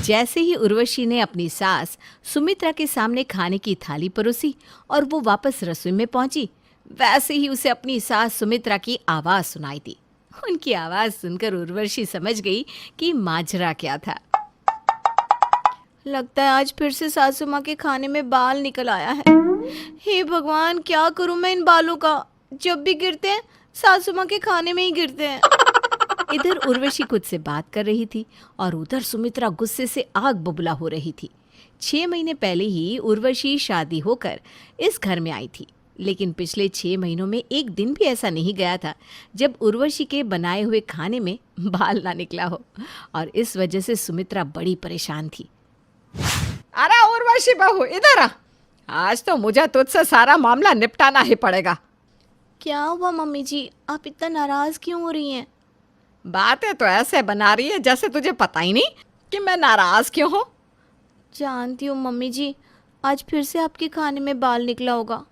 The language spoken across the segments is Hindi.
जैसे ही उर्वशी ने अपनी सास सुमित्रा के सामने खाने की थाली परोसी और वो वापस रसोई में पहुंची, वैसे ही उसे अपनी सास सुमित्रा की आवाज सुनाई दी। उनकी आवाज सुनकर उर्वशी समझ गई कि माजरा क्या था। लगता है आज फिर से सासू माँ के खाने में बाल निकल आया है। हे भगवान, क्या करूं मैं इन बालों का? जब भी गिरते हैं सासू माँ के खाने में ही गिरते हैं। इधर उर्वशी खुद से बात कर रही थी और उधर सुमित्रा गुस्से से आग बबूला हो रही थी। 6 महीने पहले ही उर्वशी शादी होकर इस घर में आई थी, लेकिन पिछले 6 महीनों में एक दिन भी ऐसा नहीं गया था जब उर्वशी के बनाए हुए खाने में बाल ना निकला हो, और इस वजह से सुमित्रा बड़ी परेशान थी। अरे उर्वशी बहू, इधर आ। आज तो मुझे तुझसे सारा मामला निपटाना ही पड़ेगा। क्या हुआ मम्मी जी, आप इतना नाराज क्यों हो रही हैं? बातें तो ऐसे बना रही है जैसे तुझे पता ही नहीं कि मैं नाराज क्यों हूँ। जानती हूँ मम्मी जी, आज फिर से आपके खाने में बाल निकला होगा।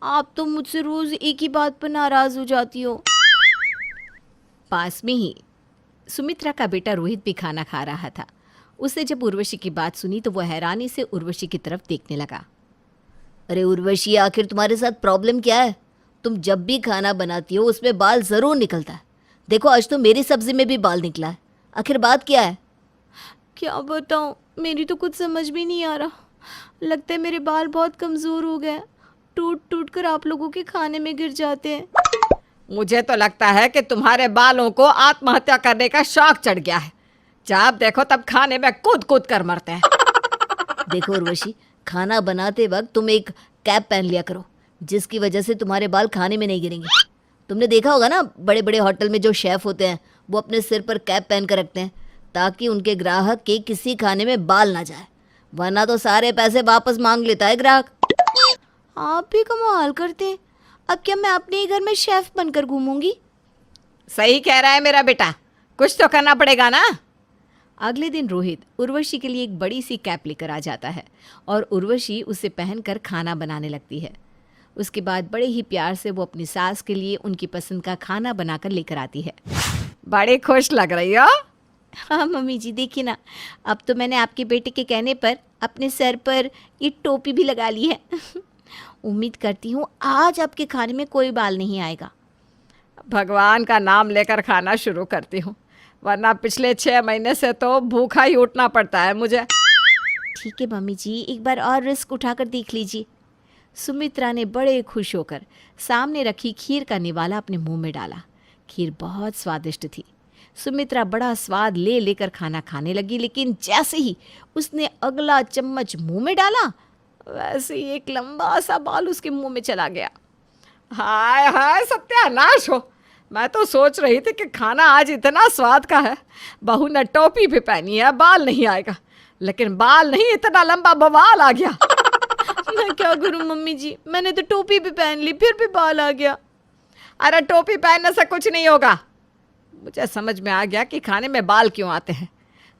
आप तो मुझसे रोज एक ही बात पर नाराज हो जाती हो। पास में ही सुमित्रा का बेटा रोहित भी खाना खा रहा था। उसने जब उर्वशी की बात सुनी तो वह हैरानी से उर्वशी की तरफ देखने लगा। अरे उर्वशी, आखिर तुम्हारे साथ प्रॉब्लम क्या है? तुम जब भी खाना बनाती हो उसमें बाल ज़रूर निकलता है। देखो, आज तो मेरी सब्जी में भी बाल निकला है। आखिर बात क्या है? क्या बताऊँ, मेरी तो कुछ समझ भी नहीं आ रहा। लगता है मेरे बाल बहुत कमज़ोर हो गए, टूट टूट कर आप लोगों के खाने में गिर जाते हैं। मुझे तो लगता है कि तुम्हारे बालों को आत्महत्या करने का शौक चढ़ गया है। जब देखो तब खाने में कूद कूद कर मरते हैं। देखो उर्वशी, खाना बनाते वक्त तुम एक कैप पहन लिया करो, जिसकी वजह से तुम्हारे बाल खाने में नहीं गिरेंगे। तुमने देखा होगा ना, बड़े बड़े होटल में जो शेफ़ होते हैं वो अपने सिर पर कैप पहन कर रखते हैं ताकि उनके ग्राहक के किसी खाने में बाल ना जाए, वरना तो सारे पैसे वापस मांग लेता है ग्राहक। आप भी कमाल करते हैं। अब क्या मैं अपने ही घर में शेफ़ बनकर घूमूंगी? सही कह रहा है मेरा बेटा, कुछ तो करना पड़ेगा ना। अगले दिन रोहित उर्वशी के लिए एक बड़ी सी कैप लेकर आ जाता है और उर्वशी उसे पहनकर खाना बनाने लगती है। उसके बाद बड़े ही प्यार से वो अपनी सास के लिए उनकी पसंद का खाना बनाकर लेकर आती है। बड़ी खुश लग रही हो। हाँ मम्मी जी, देखिए ना, अब तो मैंने आपके बेटे के कहने पर अपने सर पर ये टोपी भी लगा ली है। उम्मीद करती हूँ आज आपके खाने में कोई बाल नहीं आएगा। भगवान का नाम लेकर खाना शुरू करती हूँ, वरना पिछले 6 महीने से तो भूखा ही उठना पड़ता है मुझे। ठीक है मम्मी जी, एक बार और रिस्क उठाकर देख लीजिए। सुमित्रा ने बड़े खुश होकर सामने रखी खीर का निवाला अपने मुंह में डाला। खीर बहुत स्वादिष्ट थी। सुमित्रा बड़ा स्वाद ले लेकर खाना खाने लगी, लेकिन जैसे ही उसने अगला चम्मच मुंह में डाला, वैसे ही एक लंबा सा बाल उसके मुंह में चला गया। हाय हाय सत्यानाश हो। मैं तो सोच रही थी कि खाना आज इतना स्वाद का है, बहू ने टोपी भी पहनी है, बाल नहीं आएगा, लेकिन बाल नहीं, इतना लंबा बवाल आ गया। मैं क्या करूं मम्मी जी, मैंने तो टोपी भी पहन ली, फिर भी बाल आ गया। अरे टोपी पहनने से कुछ नहीं होगा। मुझे समझ में आ गया कि खाने में बाल क्यों आते हैं।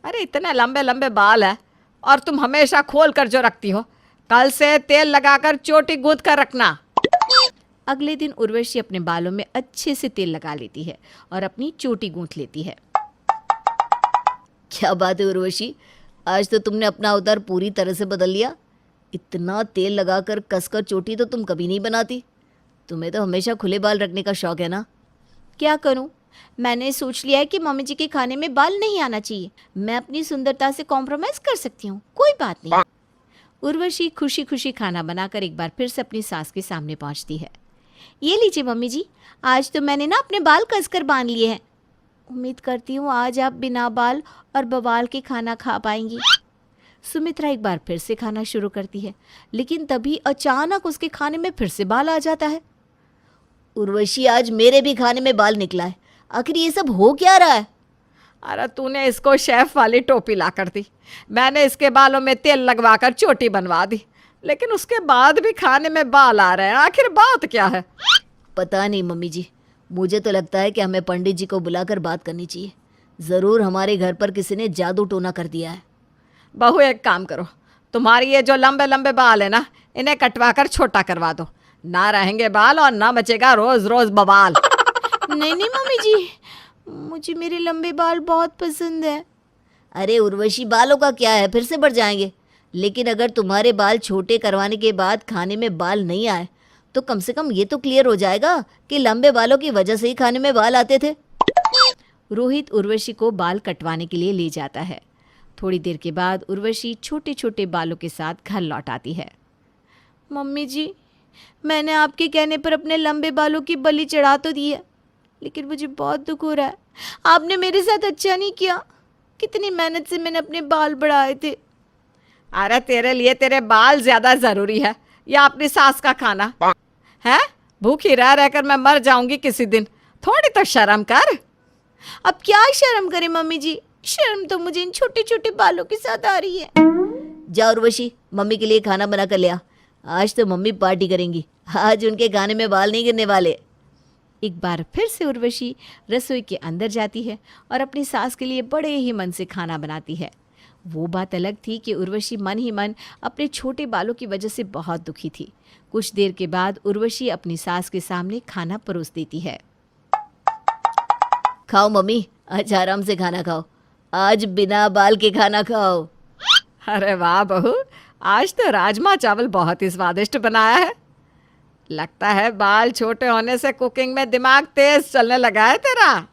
अरे इतने लंबे लंबे बाल है और तुम हमेशा खोल कर जो रखती हो। कल से तेल लगाकर चोटी गूंथ कर रखना। अगले दिन उर्वशी अपने बालों में अच्छे से तेल लगा लेती है और अपनी चोटी गूंथ लेती है। क्या बात है उर्वशी, आज तो तुमने अपना अवतार पूरी तरह से बदल लिया। इतना तेल लगाकर कसकर चोटी तो तुम कभी नहीं बनाती। तुम्हें तो हमेशा खुले बाल रखने का शौक है ना। क्या करूं, मैंने सोच लिया है कि मम्मी जी के खाने में बाल नहीं आना चाहिए। मैं अपनी सुंदरता से कॉम्प्रोमाइज कर सकती हूँ, कोई बात नहीं। उर्वशी खुशी खुशी खाना बनाकर एक बार फिर से अपनी सास के सामने पहुंचती है। ये लीजिए मम्मी जी, आज तो मैंने ना अपने बाल कसकर बांध लिए हैं। उम्मीद करती हूँ आज आप बिना बाल और बवाल के खाना खा पाएंगी। सुमित्रा एक बार फिर से खाना शुरू करती है, लेकिन तभी अचानक उसके खाने में फिर से बाल आ जाता है। उर्वशी, आज मेरे भी खाने में बाल निकला है। आखिर ये सब हो क्या रहा है? अरे तूने इसको शेफ वाली टोपी ला कर दी, मैंने इसके बालों में तेल लगवाकर चोटी बनवा दी, लेकिन उसके बाद भी खाने में बाल आ रहे हैं। आखिर बात क्या है? पता नहीं मम्मी जी, मुझे तो लगता है कि हमें पंडित जी को बुलाकर बात करनी चाहिए। ज़रूर हमारे घर पर किसी ने जादू टोना कर दिया है। बहू एक काम करो, तुम्हारी ये जो लंबे लंबे बाल है ना, इन्हें कटवा कर छोटा करवा दो। ना रहेंगे बाल और ना बचेगा रोज रोज बवाल। नहीं नहीं मम्मी जी, मुझे मेरे लंबे बाल बहुत पसंद है। अरे उर्वशी, बालों का क्या है, फिर से बढ़ जाएंगे। लेकिन अगर तुम्हारे बाल छोटे करवाने के बाद खाने में बाल नहीं आए तो कम से कम ये तो क्लियर हो जाएगा कि लंबे बालों की वजह से ही खाने में बाल आते थे। रोहित उर्वशी को बाल कटवाने के लिए ले जाता है। थोड़ी देर के बाद उर्वशी छोटे छोटे बालों के साथ घर लौट आती है। मम्मी जी, मैंने आपके कहने पर अपने लंबे बालों की बलि चढ़ा तो दी है, लेकिन मुझे बहुत दुख हो रहा है। आपने मेरे साथ अच्छा नहीं किया। कितनी मेहनत से मैंने अपने बाल बढ़ाए थे। अरे तेरे लिए तेरे बाल ज्यादा जरूरी है या अपनी सास का खाना है? भूखी रह रहकर मैं मर जाऊंगी किसी दिन, थोड़ी तो शर्म कर। अब क्या शर्म करें मम्मी जी, शर्म तो मुझे इन छोटे छोटे बालों के साथ आ रही है। जा उर्वशी, मम्मी के लिए खाना बना कर ले आ। आज तो मम्मी पार्टी करेंगी, आज उनके खाने में बाल नहीं गिरने वाले। एक बार फिर से उर्वशी रसोई के अंदर जाती है और अपनी सास के लिए बड़े ही मन से खाना बनाती है। वो बात अलग थी कि उर्वशी मन ही मन अपने छोटे बालों की वजह से बहुत दुखी थी। कुछ देर के बाद उर्वशी अपनी सास के सामने खाना परोस देती है। खाओ मम्मी, आज आराम से खाना खाओ, आज बिना बाल के खाना खाओ। अरे वाह बहू, आज तो राजमा चावल बहुत ही स्वादिष्ट बनाया है। लगता है बाल छोटे होने से कुकिंग में दिमाग तेज चलने लगा है तेरा।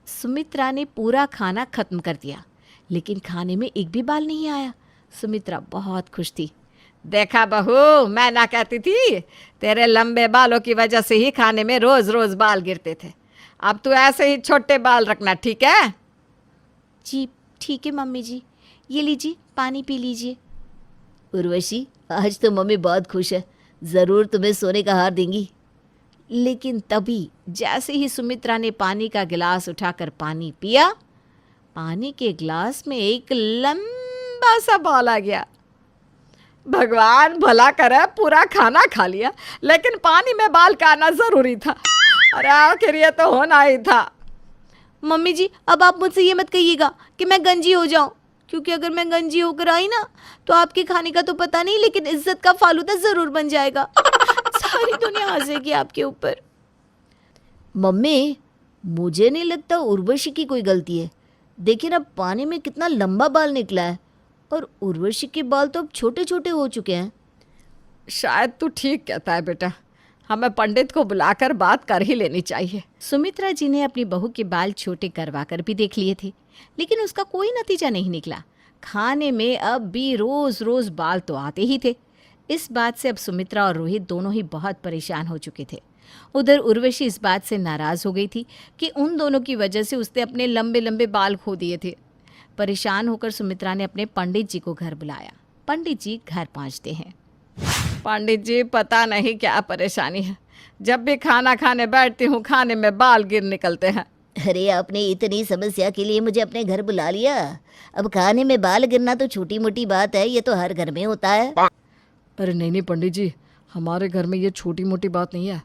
सुमित्रा ने पूरा खाना खत्म कर दिया, लेकिन खाने में एक भी बाल नहीं आया। सुमित्रा बहुत खुश थी। देखा बहू, मैं ना कहती थी, तेरे लंबे बालों की वजह से ही खाने में रोज रोज बाल गिरते थे। अब तू ऐसे ही छोटे बाल रखना, ठीक है? जी ठीक है मम्मी जी, ये लीजिए पानी पी लीजिए। उर्वशी, आज तो मम्मी बहुत खुश है, ज़रूर तुम्हें सोने का हार देंगी। लेकिन तभी जैसे ही सुमित्रा ने पानी का गिलास उठाकर पानी पिया, पानी के गिलास में एक लंबा सा बाल आ गया। भगवान भला करे, पूरा खाना खा लिया लेकिन पानी में बाल का आना जरूरी था। अरे आखिर ये तो होना ही था। मम्मी जी, अब आप मुझसे ये मत कहिएगा कि मैं गंजी हो जाऊं, क्योंकि अगर मैं गंजी होकर आई ना तो आपके खाने का तो पता नहीं, लेकिन इज्जत का फालूदा ज़रूर बन जाएगा। सारी दुनिया हंसेगी आपके ऊपर। मम्मी, मुझे नहीं लगता उर्वशी की कोई गलती है। देखिए ना, पानी में कितना लंबा बाल निकला है और उर्वशी के बाल तो अब छोटे छोटे हो चुके हैं। शायद तू ठीक कहता है बेटा, हमें पंडित को बुलाकर बात कर ही लेनी चाहिए। सुमित्रा जी ने अपनी बहू के बाल छोटे करवा कर भी देख लिए थे, लेकिन उसका कोई नतीजा नहीं निकला। खाने में अब भी रोज रोज बाल तो आते ही थे। इस बात से अब सुमित्रा और रोहित दोनों ही बहुत परेशान हो चुके थे। उधर उर्वशी इस बात से नाराज़ हो गई थी कि उन दोनों की वजह से उसने अपने लंबे लंबे बाल खो दिए थे। परेशान होकर सुमित्रा ने अपने पंडित जी को घर बुलाया। पंडित जी घर पहुंचते हैं। पंडित जी, पता नहीं क्या परेशानी है, जब भी खाना खाने बैठती हूँ खाने में बाल गिर निकलते हैं। अरे, आपने इतनी समस्या के लिए मुझे अपने घर बुला लिया। अब खाने में बाल गिरना तो छोटी मोटी बात है, ये तो हर घर में होता है। अरे नहीं पंडित जी, हमारे घर में ये छोटी मोटी बात नहीं है।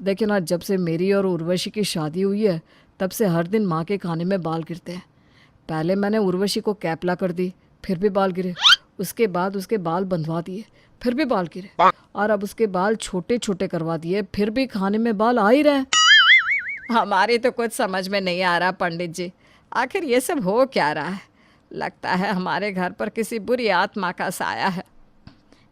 देखिए ना, जब से मेरी और उर्वशी की शादी हुई है तब से हर दिन माँ के खाने में बाल गिरते हैं। पहले मैंने उर्वशी को कैप ला कर दी, फिर भी बाल गिरे। उसके बाद उसके बाल बंधवा दिए, फिर भी बाल गिरे। और अब उसके बाल छोटे छोटे करवा दिए, फिर भी खाने में बाल आ ही रहे। हमारी तो कुछ समझ में नहीं आ रहा पंडित जी, आखिर ये सब हो क्या रहा है? लगता है हमारे घर पर किसी बुरी आत्मा का साया है।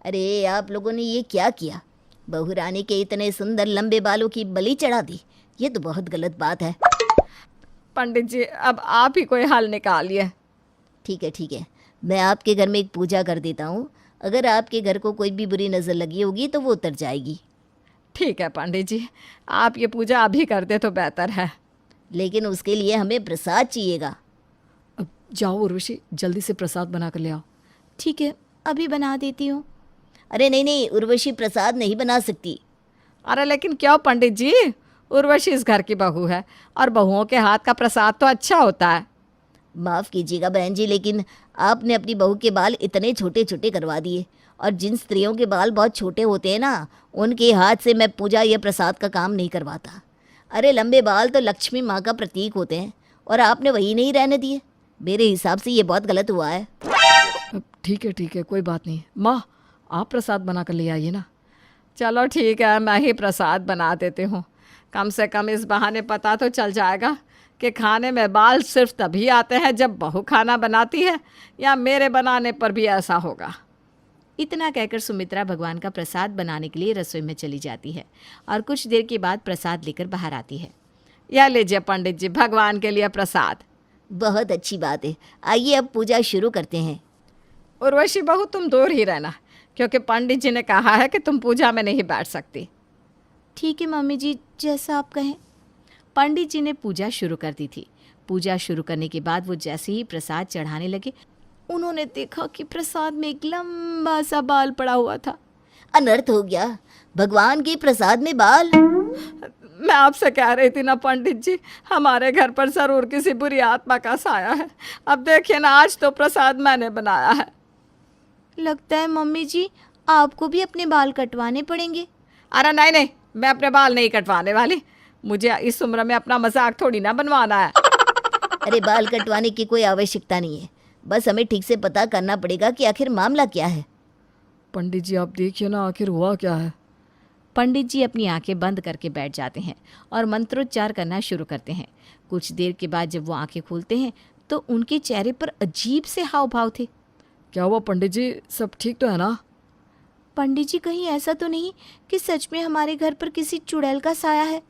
अरे, आप लोगों ने ये क्या किया? बहू रानी के इतने सुंदर लंबे बालों की बलि चढ़ा दी। ये तो बहुत गलत बात है। पंडित जी, अब आप ही कोई हल निकालिए। ठीक है ठीक है, मैं आपके घर में एक पूजा कर देता हूँ। अगर आपके घर को कोई भी बुरी नज़र लगी होगी तो वो उतर जाएगी। ठीक है पंडित जी, आप ये पूजा अभी कर दे तो बेहतर है। लेकिन उसके लिए हमें प्रसाद चाहिएगा। अब जाओ उर्वशी, जल्दी से प्रसाद बना कर ले आओ। ठीक है, अभी बना देती हूँ। अरे नहीं नहीं, उर्वशी प्रसाद नहीं बना सकती। अरे लेकिन क्यों पंडित जी? उर्वशी इस घर की बहू है और बहुओं के हाथ का प्रसाद तो अच्छा होता है। माफ़ कीजिएगा बहन जी, लेकिन आपने अपनी बहू के बाल इतने छोटे छोटे करवा दिए। और जिन स्त्रियों के बाल बहुत छोटे होते हैं ना, उनके हाथ से मैं पूजा या प्रसाद का काम नहीं करवाता। अरे, लंबे बाल तो लक्ष्मी माँ का प्रतीक होते हैं और आपने वही नहीं रहने दिए। मेरे हिसाब से ये बहुत गलत हुआ है। अब ठीक है, कोई बात नहीं। माँ, आप प्रसाद बना कर ले आइए ना। चलो ठीक है, मैं ही प्रसाद बना देती हूँ। कम से कम इस बहाने पता तो चल जाएगा कि खाने में बाल सिर्फ तभी आते हैं जब बहू खाना बनाती है, या मेरे बनाने पर भी ऐसा होगा। इतना कहकर सुमित्रा भगवान का प्रसाद बनाने के लिए रसोई में चली जाती है और कुछ देर के बाद प्रसाद लेकर बाहर आती है। यह लीजिए पंडित जी, भगवान के लिए प्रसाद। बहुत अच्छी बात है, आइए अब पूजा शुरू करते हैं। उर्वशी बहू, तुम दूर ही रहना, क्योंकि पंडित जी ने कहा है कि तुम पूजा में नहीं बैठ सकती। ठीक है मम्मी जी, जैसा आप कहें। पंडित जी ने पूजा शुरू कर दी थी। पूजा शुरू करने के बाद वो जैसे ही प्रसाद चढ़ाने लगे, उन्होंने देखा कि प्रसाद में एक लंबा सा बाल पड़ा हुआ था। अनर्थ हो गया, भगवान के प्रसाद में बाल। मैं आपसे कह रही थी ना पंडित जी, हमारे घर पर जरूर किसी बुरी आत्मा का साया है। अब देखिए ना, आज तो प्रसाद मैंने बनाया है। लगता है मम्मी जी आपको भी अपने बाल कटवाने पड़ेंगे। अरे नहीं नहीं, मैं अपने बाल नहीं कटवाने वाली। मुझे इस उम्र में अपना मजाक थोड़ी ना बनवाना है। अरे बाल कटवाने की कोई आवश्यकता नहीं है, बस हमें ठीक से पता करना पड़ेगा कि आखिर मामला क्या है। पंडित जी आप देखिए ना, आखिर हुआ क्या है। पंडित जी अपनी आंखें बंद करके बैठ जाते हैं और मंत्रोच्चार करना शुरू करते हैं। कुछ देर के बाद जब वो आंखें खोलते हैं तो उनके चेहरे पर अजीब से हाव भाव थे। क्या हुआ पंडित जी, सब ठीक तो है ना। पंडित जी कहीं ऐसा तो नहीं कि सच में हमारे घर पर किसी चुड़ैल का साया है।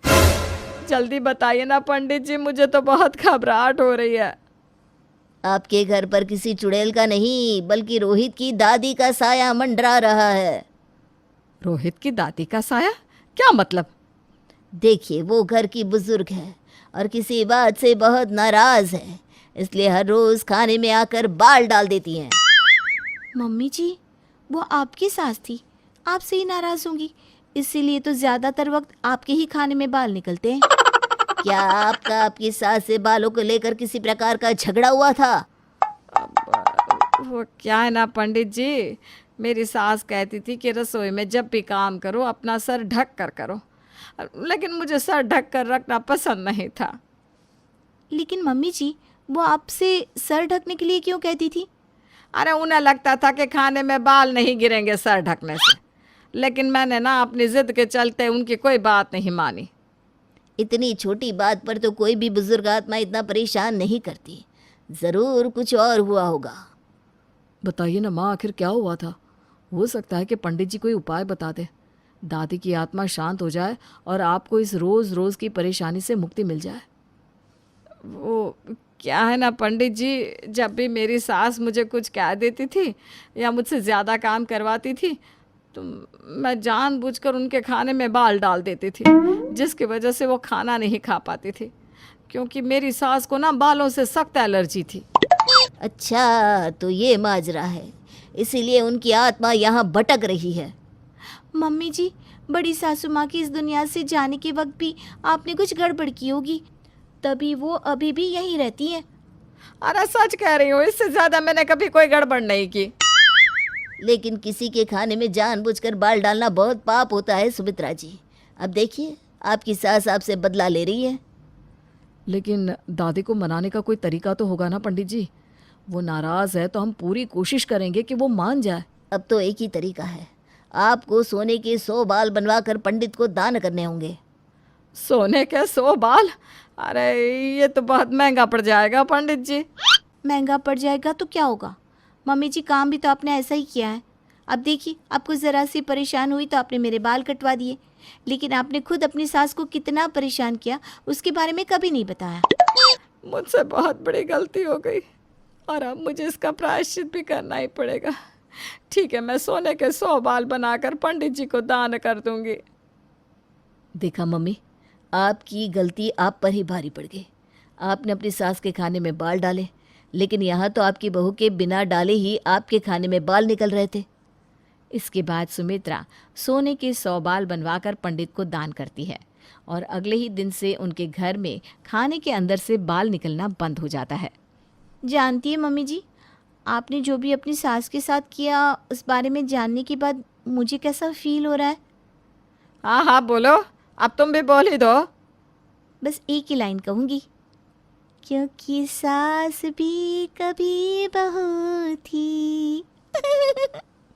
जल्दी बताइए ना पंडित जी, मुझे तो बहुत घबराहट हो रही है। आपके घर पर किसी चुड़ैल का नहीं, बल्कि रोहित की दादी का साया मंडरा रहा है। रोहित की दादी का साया? क्या मतलब? देखिए, वो घर की बुजुर्ग है और किसी बात से बहुत नाराज है, इसलिए हर रोज खाने में आकर बाल डाल देती हैं। मम्मी जी वो आपकी सास थी, आपसे ही नाराज होंगी, इसीलिए तो ज्यादातर वक्त आपके ही खाने में बाल निकलते हैं। क्या आपका आपकी सास से बालों को लेकर किसी प्रकार का झगड़ा हुआ था? वो क्या है ना पंडित जी, मेरी सास कहती थी कि रसोई में जब भी काम करो अपना सर ढक कर करो, लेकिन मुझे सर ढक कर रखना पसंद नहीं था। लेकिन मम्मी जी वो आपसे सर ढकने के लिए क्यों कहती थी? अरे उन्हें लगता था कि खाने में बाल नहीं गिरेंगे सर ढकने से, लेकिन मैंने ना अपनी जिद के चलते उनकी कोई बात नहीं मानी। इतनी छोटी बात पर तो कोई भी बुजुर्ग आत्मा इतना परेशान नहीं करती, जरूर कुछ और हुआ होगा। बताइए ना माँ, आखिर क्या हुआ था। हो सकता है कि पंडित जी कोई उपाय बता दे, दादी की आत्मा शांत हो जाए और आपको इस रोज़ रोज़ की परेशानी से मुक्ति मिल जाए। वो क्या है ना पंडित जी, जब भी मेरी सास मुझे कुछ कह देती थी या मुझसे ज़्यादा काम करवाती थी तो मैं जानबूझकर उनके खाने में बाल डाल देती थी, जिसकी वजह से वो खाना नहीं खा पाती थी, क्योंकि मेरी सास को ना बालों से सख्त एलर्जी थी। अच्छा, तो ये माजरा है, इसीलिए उनकी आत्मा यहाँ भटक रही है। मम्मी जी बड़ी सासू माँ की इस दुनिया से जाने के वक्त भी आपने कुछ गड़बड़ की होगी, तभी वो अभी भी यहीं रहती हैं। अरे सच कह रही हूँ, इससे ज़्यादा मैंने कभी कोई गड़बड़ नहीं की। लेकिन किसी के खाने में जानबूझकर बाल डालना बहुत पाप होता है सुमित्रा जी। अब देखिए, आपकी सास आपसे बदला ले रही है। लेकिन दादी को मनाने का कोई तरीका तो होगा ना पंडित जी। वो नाराज़ है तो हम पूरी कोशिश करेंगे कि वो मान जाए। अब तो एक ही तरीका है, आपको सोने के 100 बाल बनवाकर पंडित को दान करने होंगे। सोने के 100 बाल? अरे ये तो बहुत महंगा पड़ जाएगा पंडित जी। महंगा पड़ जाएगा तो क्या होगा मम्मी जी, काम भी तो आपने ऐसा ही किया है। अब देखिए, आपको ज़रा सी परेशान हुई तो आपने मेरे बाल कटवा दिए, लेकिन आपने खुद अपनी सास को कितना परेशान किया उसके बारे में कभी नहीं बताया। मुझसे बहुत बड़ी गलती हो गई और अब मुझे इसका प्रायश्चित भी करना ही पड़ेगा। ठीक है, मैं सोने के 100 बाल बनाकर पंडित जी को दान कर दूंगी। देखा मम्मी, आपकी गलती आप पर ही भारी पड़ गई। आपने अपनी सास के खाने में बाल डाले, लेकिन यहाँ तो आपकी बहू के बिना डाले ही आपके खाने में बाल निकल रहे थे। इसके बाद सुमित्रा सोने के 100 बाल बनवाकर पंडित को दान करती है और अगले ही दिन से उनके घर में खाने के अंदर से बाल निकलना बंद हो जाता है। जानती है मम्मी जी, आपने जो भी अपनी सास के साथ किया उस बारे में जानने के बाद मुझे कैसा फील हो रहा है। हाँ हाँ बोलो, अब तुम भी बोल ही दो। बस एक ही लाइन कहूँगी, क्योंकि सास भी कभी बहू थी।